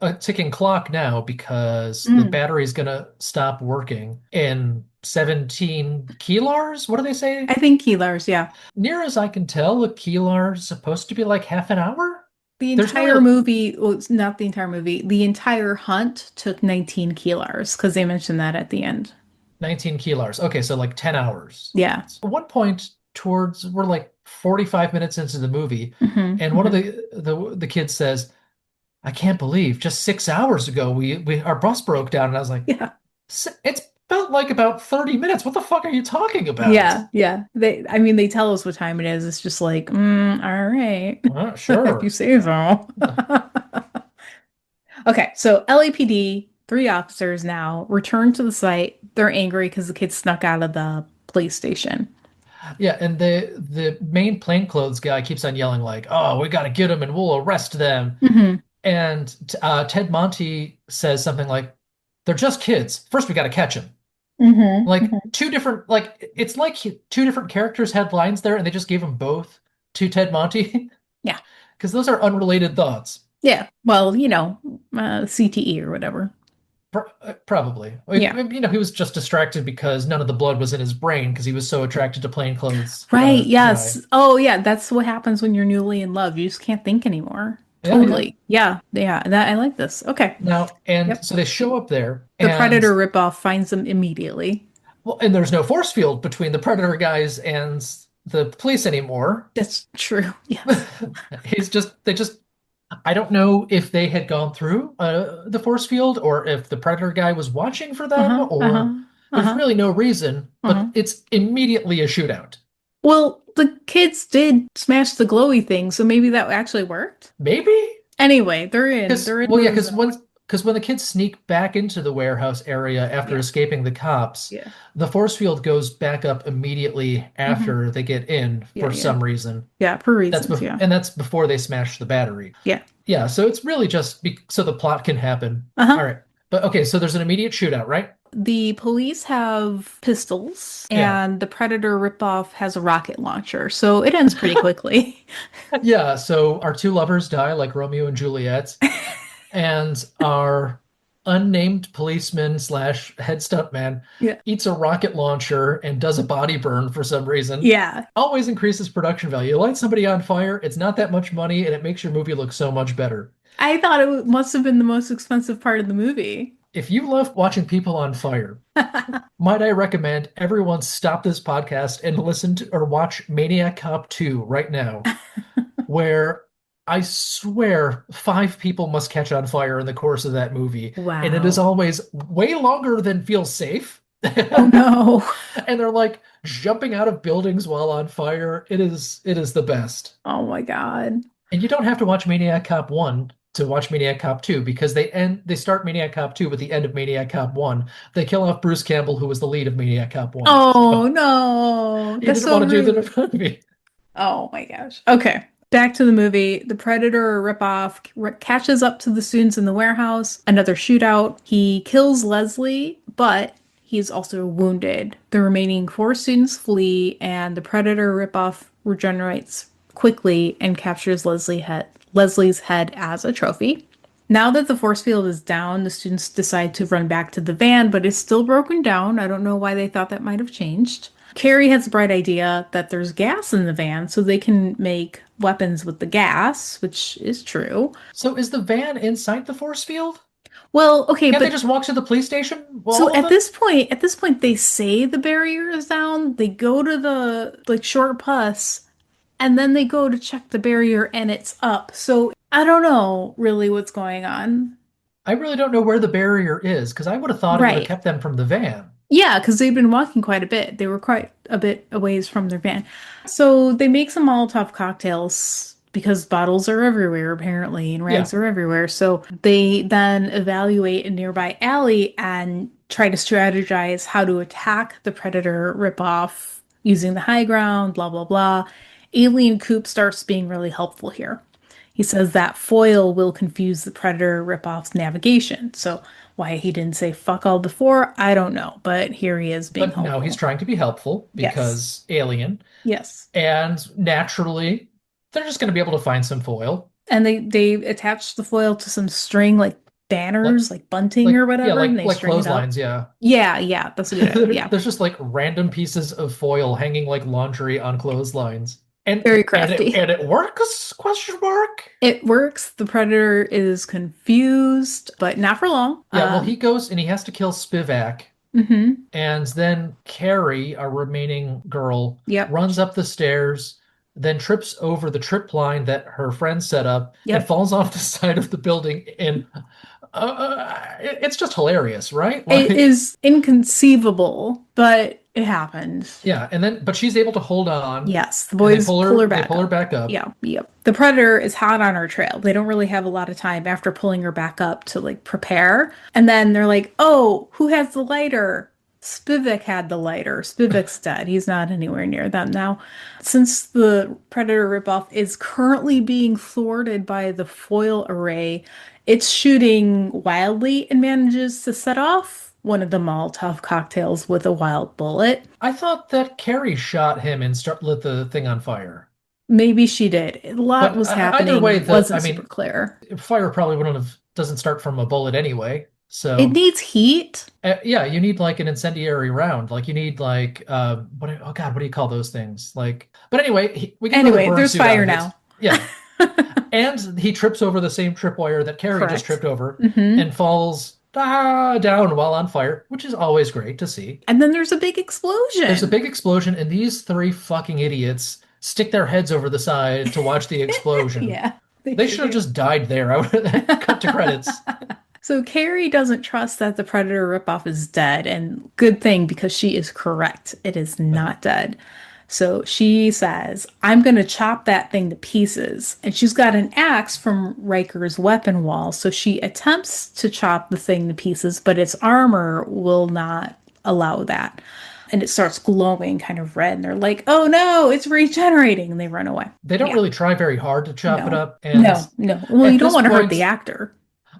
a ticking clock now because the Mm, battery's gonna stop working in 17 kilars. What do they I say? think Keeler's, yeah. Near as I can tell, a kilar is supposed to be like half an hour. The There's no entire real movie, well, it's not the entire movie, the entire hunt took 19 kilars because they mentioned that at the end. 19 kilars. Okay, so like 10 hours. Yeah. At one point towards we're like 45 minutes into the movie, Hmm. and one of Hmm. the kids says, I can't believe just 6 hours ago we our bus broke down. And I was like, Yeah. It's felt like about 30 minutes. What the fuck are you talking about?" Yeah. Yeah. I mean, they tell us what time it is. It's just like, all right. If you Sure. say so. Okay. So LAPD, three officers now return to the site. They're angry because the kids snuck out of the police station. Yeah, and the main plainclothes guy keeps on yelling like, "Oh, we got to get them and we'll arrest them." Hmm. And Ted Monty says something like, "They're just kids. First, we got to catch them." Hmm. Like Hmm. two different, like it's like two different characters had lines there, and they just gave them both to Ted Monty Yeah. because those are unrelated thoughts. Yeah. Well, CTE or whatever. Probably. Yeah. He was just distracted because none of the blood was in his brain because he was so attracted to plainclothes Right. guy. Yes. Oh, yeah. That's what happens when you're newly in love. You just can't think anymore. Yeah, yeah. Totally. Yeah. Yeah. That I like this. Okay. Now, and Yep. so they show up there, The and Predator ripoff finds them immediately. well, and there's no force field between the Predator guys and the police anymore. That's true. Yes. They just I don't know if they had gone through the force field or if the Predator guy was watching for them Uh-huh. or Uh-huh. There's Uh-huh. really no reason, but Uh-huh. it's immediately a shootout. Well, the kids did smash the glowy thing, so maybe that actually worked. Maybe? Anyway, they're in. Because They're in well, yeah, the zone. because when the kids sneak back into the warehouse area after Yeah. escaping the cops, Yeah. the force field goes back up immediately Hmm. after they get in Yeah, for yeah. some reason. Yeah, for reasons, yeah. And that's before they smash the battery. Yeah. Yeah, so it's really just so the plot can happen. All Uh-huh. right. But okay, so there's an immediate shootout, right? The police have pistols, Yeah. and the Predator ripoff has a rocket launcher, so it ends pretty quickly. Yeah, so our two lovers die like Romeo and Juliet, and our unnamed policeman slash head stuntman Yeah. eats a rocket launcher and does a body burn for some reason. Yeah. Always increases production value. You light somebody on fire, it's not that much money, and it makes your movie look so much better. I thought it must have been the most expensive part of the movie. If you love watching people on fire, might I recommend everyone stop this podcast and listen to or watch Maniac Cop 2 right now, where I swear 5 people must catch on fire in the course of that movie, and it is Wow. always way longer than feels safe. Oh no. And they're like jumping out of buildings while on fire. It is the best. Oh my God. And you don't have to watch Maniac Cop 1 to watch Maniac Cop 2 because they start Maniac Cop 2 with the end of Maniac Cop 1. They kill off Bruce Campbell, who was the lead of Maniac Cop 1. Oh So no. you That's didn't so want to do rude. the movie. Oh my gosh. Okay. Back to the movie. The Predator ripoff catches up to the students in the warehouse. Another shootout. He kills Leslie, but he's also wounded. The remaining 4 students flee, and the Predator ripoff regenerates quickly and captures Leslie's head as a trophy. Now that the force field is down, the students decide to run back to the van, but it's still broken down. I don't know why they thought that might have changed. Carrie has a bright idea that there's gas in the van, so they can make weapons with the gas, which is true. So is the van inside the force field? Well, okay, Can't they but just walk to the police station? Well, so all of them? at this point, they say the barrier is down. They go to the like short bus, and then they go to check the barrier, and it's up. So I don't know really what's going on. I really don't know where the barrier is because I would have thought it would have Right. kept them from the van. Yeah, because they've been walking quite a bit. They were quite a bit a ways from their van. So they make some Molotov cocktails because bottles are everywhere, apparently, and Yeah. rags are everywhere. So they then evaluate a nearby alley and try to strategize how to attack the Predator ripoff using the high ground, blah, blah, blah. Alien Coop starts being really helpful here. He says that foil will confuse the Predator ripoff's navigation. So why he didn't say fuck all before, I don't know. But here he is being But now he's helpful. trying to be helpful Yes. because alien. Yes. And naturally, they're just going to be able to find some foil. And they attach the foil to some string like Like, banners, like bunting or yeah, whatever, and they like string it up. clotheslines, yeah. Yeah, yeah, that's a good idea. Yeah. There's just like random pieces of foil hanging like laundry on clotheslines. Very And crafty. it works? Question mark. It works. The Predator is confused, but not for long. Yeah, well, he goes and he has to kill Spivak. Mhm. And then Carrie, our remaining girl, Yep. runs up the stairs, then trips over the trip line that her friend set up and Yep. falls off the side of the building. And it's just hilarious, right? It Like, is inconceivable, but it happened. yeah, but she's able to hold on. Yes, the And they boys pull pull her they back pull her up. back up. Yeah, yep. The Predator is hot on her trail. They don't really have a lot of time after pulling her back up to like prepare. And then they're like, oh, who has the lighter? Spivak had the lighter. Spivak's dead. He's not anywhere near them now. Since the Predator ripoff is currently being thwarted by the foil array, it's shooting wildly and manages to set off one of the Molotov cocktails with a wild bullet. I thought that Carrie shot him and lit the thing on fire. Maybe she did. A lot But was either happening. way, It wasn't super clear. fire probably doesn't start from a bullet anyway. It So needs heat. yeah, you need like an incendiary round. Like you need like oh God, what do you call those things? Like, but anyway, we get another Anyway, burn there's suit out fire of it. now. Yeah, and he trips over the same tripwire that Carrie just Correct. tripped over Hmm. and falls down while on fire, which is always great to see. And then there's a big explosion. There's a big explosion, and these 3 fucking idiots stick their heads over the side to watch the explosion. Yeah. They should have just died there. I would cut to credits. So Carrie doesn't trust that the Predator ripoff is dead, and good thing because she is correct. It is Uh-huh. not dead. So she says, I'm going to chop that thing to pieces. And she's got an axe from Riker's weapon wall. So she attempts to chop the thing to pieces, but its armor will not allow that. And it starts glowing kind of red. And they're like, oh no, it's regenerating. And they run away. They don't Yeah. really try very hard to chop it No. up, and No, no. Well, you at don't this want to hurt the point, actor.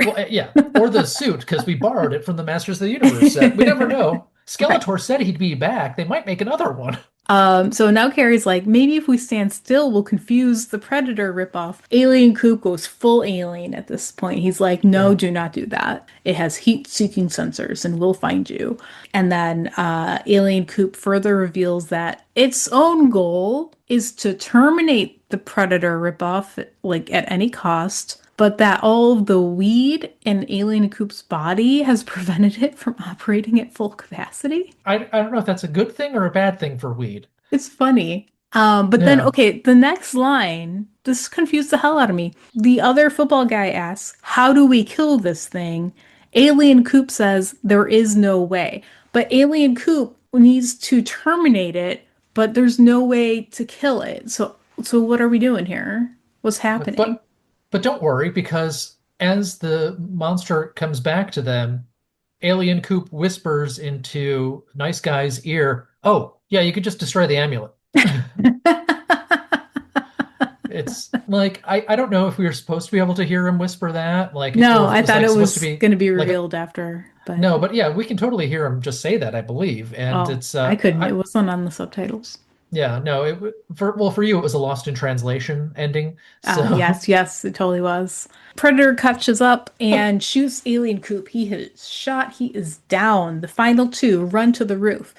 well, yeah, or the suit because we borrowed it from the Masters of the Universe set. We never know. Right. Skeletor said he'd be back. They might make another one. So now Carrie's like, maybe if we stand still, we'll confuse the Predator ripoff. Alien Coop goes full alien at this point. He's like, no, Yeah. do not do that. It has heat-seeking sensors and will find you. And then Alien Coop further reveals that its own goal is to terminate the Predator ripoff, like at any cost, but that all of the weed in Alien Coop's body has prevented it from operating at full capacity. I don't know if that's a good thing or a bad thing for weed. It's funny. But then, Yeah. okay, the next line, this confused the hell out of me. The other football guy asks, how do we kill this thing? Alien Coop says, there is no way. But Alien Coop needs to terminate it, but there's no way to kill it. So what are we doing here? What's happening? But but don't worry because as the monster comes back to them, Alien Coop whispers into Nice Guy's ear, "Oh, yeah, you could just destroy the amulet." It's like I don't know if we were supposed to be able to hear him whisper that, like, or No, if it I was thought like it supposed to was be going to be like a revealed after, but no, but yeah, we can totally hear him just say that, I believe. And oh, it's I couldn't. It I wasn't on the subtitles. yeah, no, for well for you it was a lost in translation ending. So Yes, yes, it totally was. Predator catches up and shoots Alien Coop. He is shot. He is down. The final two run to the roof.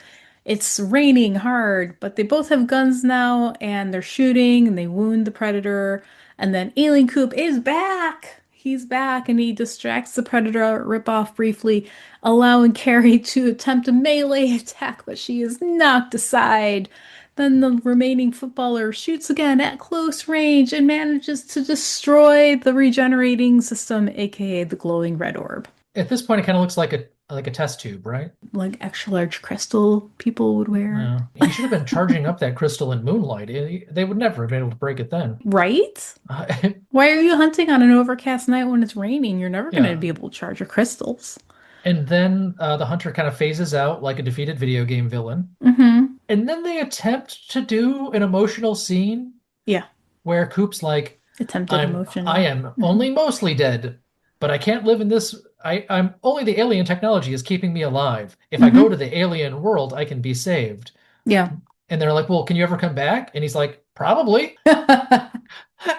It's raining hard, but they both have guns now and they're shooting and they wound the Predator. And then Alien Coop is back. He's back and he distracts the Predator ripoff briefly, allowing Carrie to attempt a melee attack, but she is knocked aside. Then the remaining footballer shoots again at close range and manages to destroy the regenerating system, aka the glowing red orb. at this point it kind of looks like a test tube, right? Like extra large crystal people would wear. Yeah. He should have been charging up that crystal in moonlight. They would never have been able to break it then. Right? Uh, Why are you hunting on an overcast night when it's raining? You're never going to yeah. be able to charge your crystals. And then the hunter kind of phases out like a defeated video game villain. Mm-hmm. And then they attempt to do an emotional scene Yeah. where Coop's like, Attempted I emotion. am Mhm. only mostly dead, but I can't live in this. I'm only the alien technology is keeping me alive. If I go Mm-hmm. to the alien world, I can be saved. Yeah. And they're like, well, can you ever come back? And he's like, probably.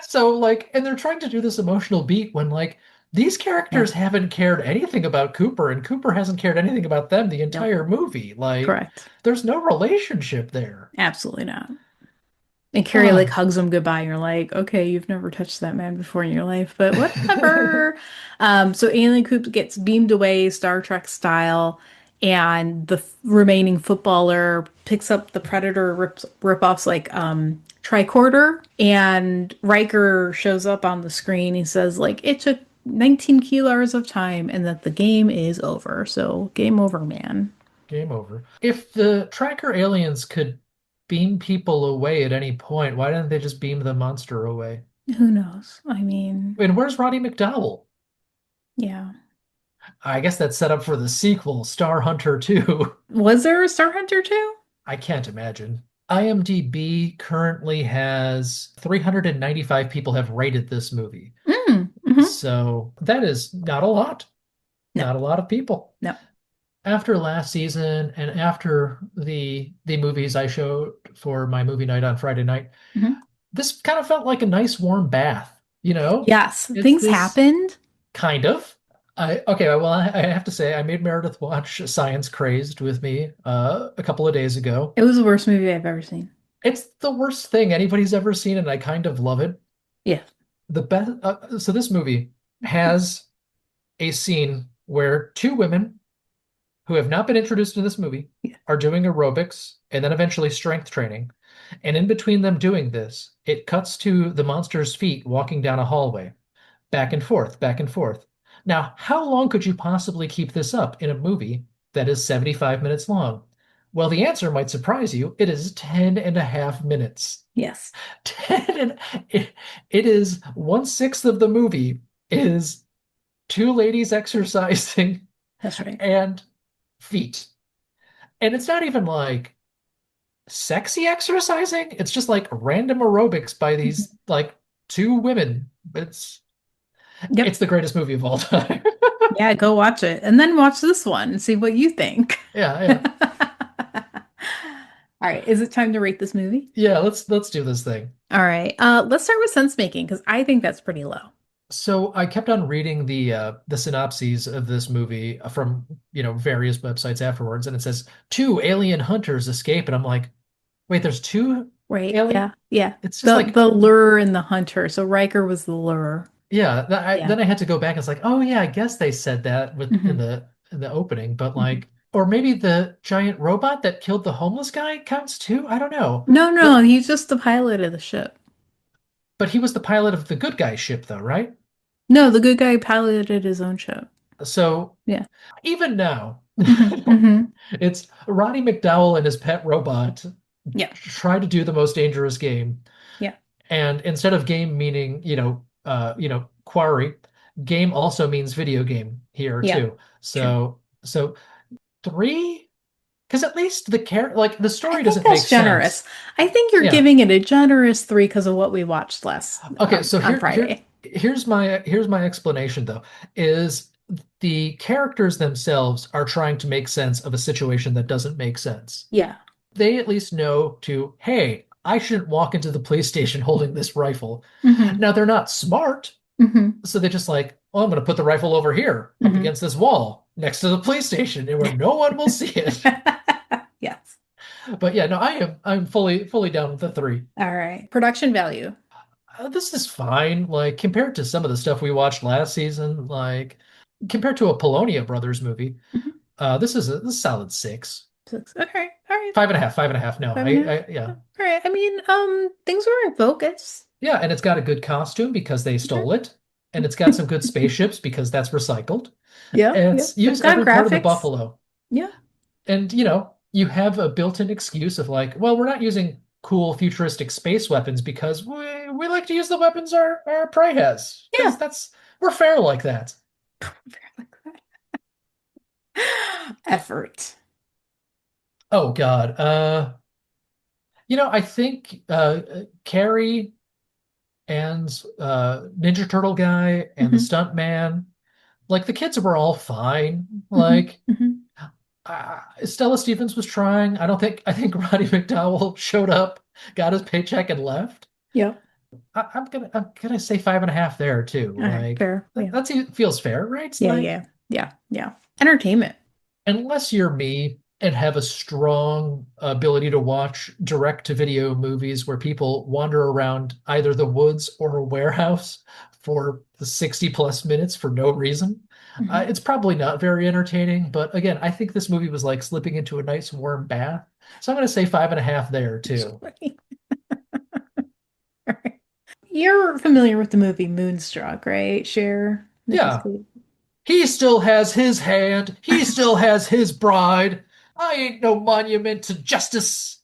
So like, and they're trying to do this emotional beat when like these Yeah. characters haven't cared anything about Cooper, and Cooper hasn't cared anything about them the Nope. entire movie. Like, Correct. there's no relationship there. Absolutely not. And Carrie like Ah. hugs him goodbye. And you're like, okay, you've never touched that man before in your life, but whatever. So Alien Coop gets beamed away, Star Trek style, and the remaining footballer picks up the Predator rip-offs like tricorder, and Riker shows up on the screen. He says like it took 19 kilometers of time and that the game is over. So game over, man. Game over. If the tracker aliens could beam people away at any point, why didn't they just beam the monster away? Who knows? I mean, And where's Roddy McDowell? yeah. I guess that's set up for the sequel, Star Hunter 2. Was there a Star Hunter too? I can't imagine. IMDb currently has 395 people have rated this movie. Mm-hmm. So that is not a lot. No, Not a lot of people. no. After last season and after the movies I showed for my movie night on Friday night, Hmm. this kind of felt like a nice warm bath, you know? Yes, It's things this happened. kind of. Okay, well, I have to say, I made Meredith watch Science Crazed with me a couple of days ago. It was the worst movie I've ever seen. It's the worst thing anybody's ever seen, and I kind of love it. Yeah. The best. So this movie has a scene where two women who have not been introduced in this movie Yeah. are doing aerobics and then eventually strength training. And in between them doing this, it cuts to the monster's feet walking down a hallway, back and forth, back and forth. Now, how long could you possibly keep this up in a movie that is 75 minutes long? Well, the answer might surprise you. It is 10 and a half minutes. Yes, 10 and it is 1/6 of the movie is two ladies exercising that's right. and feet. And it's not even like sexy exercising. It's just like random aerobics by Mhm. these like two women. Yep. It's the greatest movie of all time. Yeah, go watch it and then watch this one and see what you think. Yeah, yeah. All right, is it time to rate this movie? Yeah, let's do this thing. All right. Let's start with sense making because I think that's pretty low. So I kept on reading the synopses of this movie from, various websites afterwards, and it says two alien hunters escape, and I'm like, wait, there's two Right. alien? Yeah. Yeah. It's just The like, the lure and the hunter. So Riker was the lure. yeah, Yeah. then I had to go back and it's like, oh yeah, I guess they said that with in Hmm. the opening, but Hmm. like, or maybe the giant robot that killed the homeless guy counts too. I don't know. No, no, But he's just the pilot of the ship. but he was the pilot of the good guy ship though, right? No, the good guy piloted his own ship. So Yeah. even now, Hmm. Hmm. it's Roddy McDowell and his pet robot Yeah. try to do the most dangerous game. Yeah. And instead of game meaning, quarry, game also means video game here Yeah. too. True. So three, because at least like the I story think doesn't make that's sense. generous. I think you're Yeah. giving it a generous three because of what we watched last Okay, so on Friday. here's my explanation though, is the characters themselves are trying to make sense of a situation that doesn't make sense. Yeah. They at least know hey, I shouldn't walk into the police station holding this rifle. Hmm. Now they're not smart, Hmm. so they just like, well, I'm going to put the rifle over here up Hmm. against this wall next to the police station and where no one will see it. Yes. But yeah, no, I'm fully down with the three. All right. Production value. This is fine. Like compared to some of the stuff we watched last season, like compared to a Polonia Brothers movie, Mhm. this is a solid six. Six. Okay. All right. 5.5, 5.5. No, Five and a half. yeah. All right. I mean, things were in focus. Yeah, and it's got a good costume because they Okay. stole it, and it's got some good spaceships because that's recycled. Yeah. And Yeah. it's It's used got every part of the graphics. buffalo. Yeah. And you have a built-in excuse of like, well, we're not using cool futuristic space weapons because we like to use the weapons our prey has. Because Yeah. we're fair like that. Effort. Oh God. I think Carrie and Ninja Turtle guy and the Hmm. stunt man, like the kids were all fine. Hmm. Like Hmm. Stella Stevens was trying. I think Roddy McDowell showed up, got his paycheck, and left. Yep. I'm gonna say 5.5 there too. All right. Like Fair. Yeah. feels fair, right? It's Yeah. like Yeah. Yeah. Yeah. Entertainment. unless you're me and have a strong ability to watch direct to video movies where people wander around either the woods or a warehouse for the 60 plus minutes for no reason, Mhm. it's probably not very entertaining. But again, I think this movie was like slipping into a nice warm bath. So I'm going to say 5.5 there too. You're familiar with the movie Moonstruck, right? Cher, Nicholas Yeah, Cage. he still has his hand. He still has his bride. I ain't no monument to justice.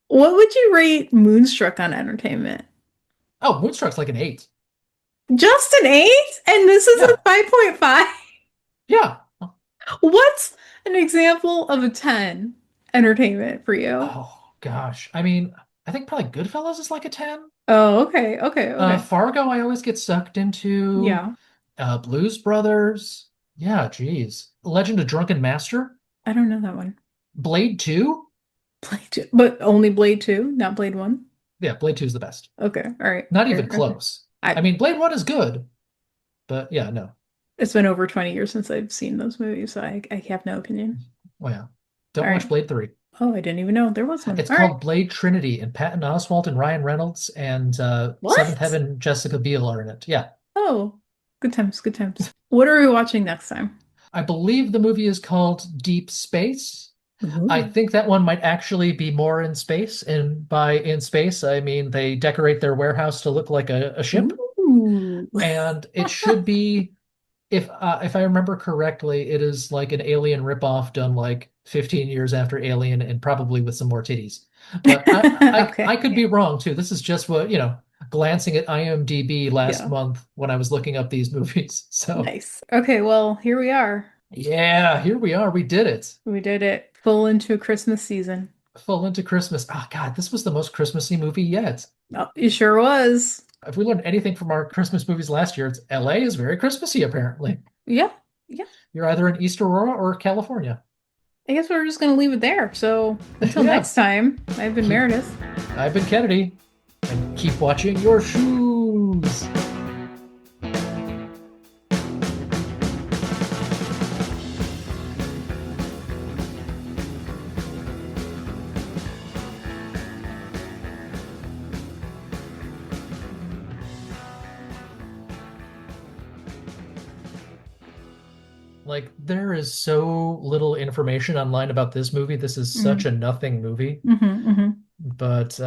What would you rate Moonstruck on entertainment? Oh, Moonstruck's like an 8. Just an 8? And this is a Yeah, 5.5? yeah. What's an example of a 10 entertainment for you? Oh gosh. I mean, I think probably Goodfellas is like a 10. Oh, okay, okay, okay. Fargo, I always get sucked into. Yeah, Blues Brothers. Yeah, geez. Legend of Drunken Master. I don't know that one. Blade 2. Blade 2, but only Blade 2, not Blade 1. Yeah, Blade 2 is the best. Okay, all right. Not even Fair, okay. close. I I mean, Blade 1 is good, but yeah, no. It's been over 20 years since I've seen those movies, so I have no opinion. Well, yeah. All Don't watch right. Blade 3. Oh, I didn't even know there was one. It's All right. called Blade Trinity, and Patton Oswalt and Ryan Reynolds and Seventh What? Heaven Jessica Biel are in it. Yeah. Oh, good times, good times. What are we watching next time? I believe the movie is called Deep Space. I Ooh. think that one might actually be more in space. And by in space, I mean they decorate their warehouse to look like a ship. Ooh. And it should be if I remember correctly, it is like an Alien ripoff done like 15 years after Alien and probably with some more titties. But I Okay. could be wrong too. This is just what, glancing at IMDb last Yeah. month when I was looking up these movies. So Nice. Okay, well, here we are. yeah, here we are. We did it. We did it. Full into Christmas season. Full into Christmas. Oh God, this was the most Christmassy movie yet. Oh, it sure was. If we learned anything from our Christmas movies last year, it's LA is very Christmassy, apparently. Yeah. Yeah. You're either in East Aurora or California. I guess we're just going to leave it there. So until Yeah. next time, I've been Meredith. I've been Kennedy, and keep watching your shoes. Like, there is so little information online about this movie. This is such a nothing movie. But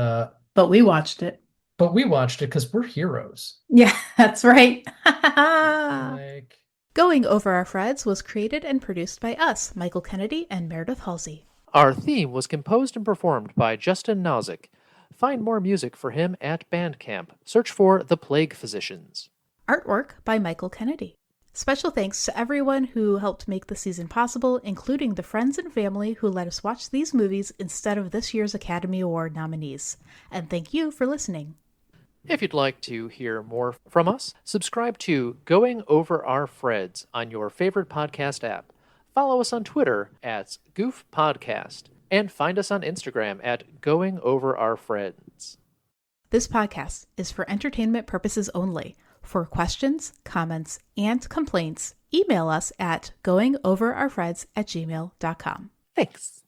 But we watched it. but we watched it because we're heroes. Yeah, that's right. Like, Going Over Our Freds was created and produced by us, Michael Kennedy and Meredith Halsey. our theme was composed and performed by Justin Nozick. Find more music for him at Bandcamp. Search for The Plague Physicians. Artwork by Michael Kennedy. Special thanks to everyone who helped make the season possible, including the friends and family who let us watch these movies instead of this year's Academy Award nominees. And thank you for listening. If you'd like to hear more from us, subscribe to Going Over Our Freds on your favorite podcast app. Follow us on Twitter at Goof Podcast, and find us on Instagram at Going Over Our Freds. This podcast is for entertainment purposes only. For questions, comments, and complaints, email us at goingoverourfreds@gmail.com. Thanks.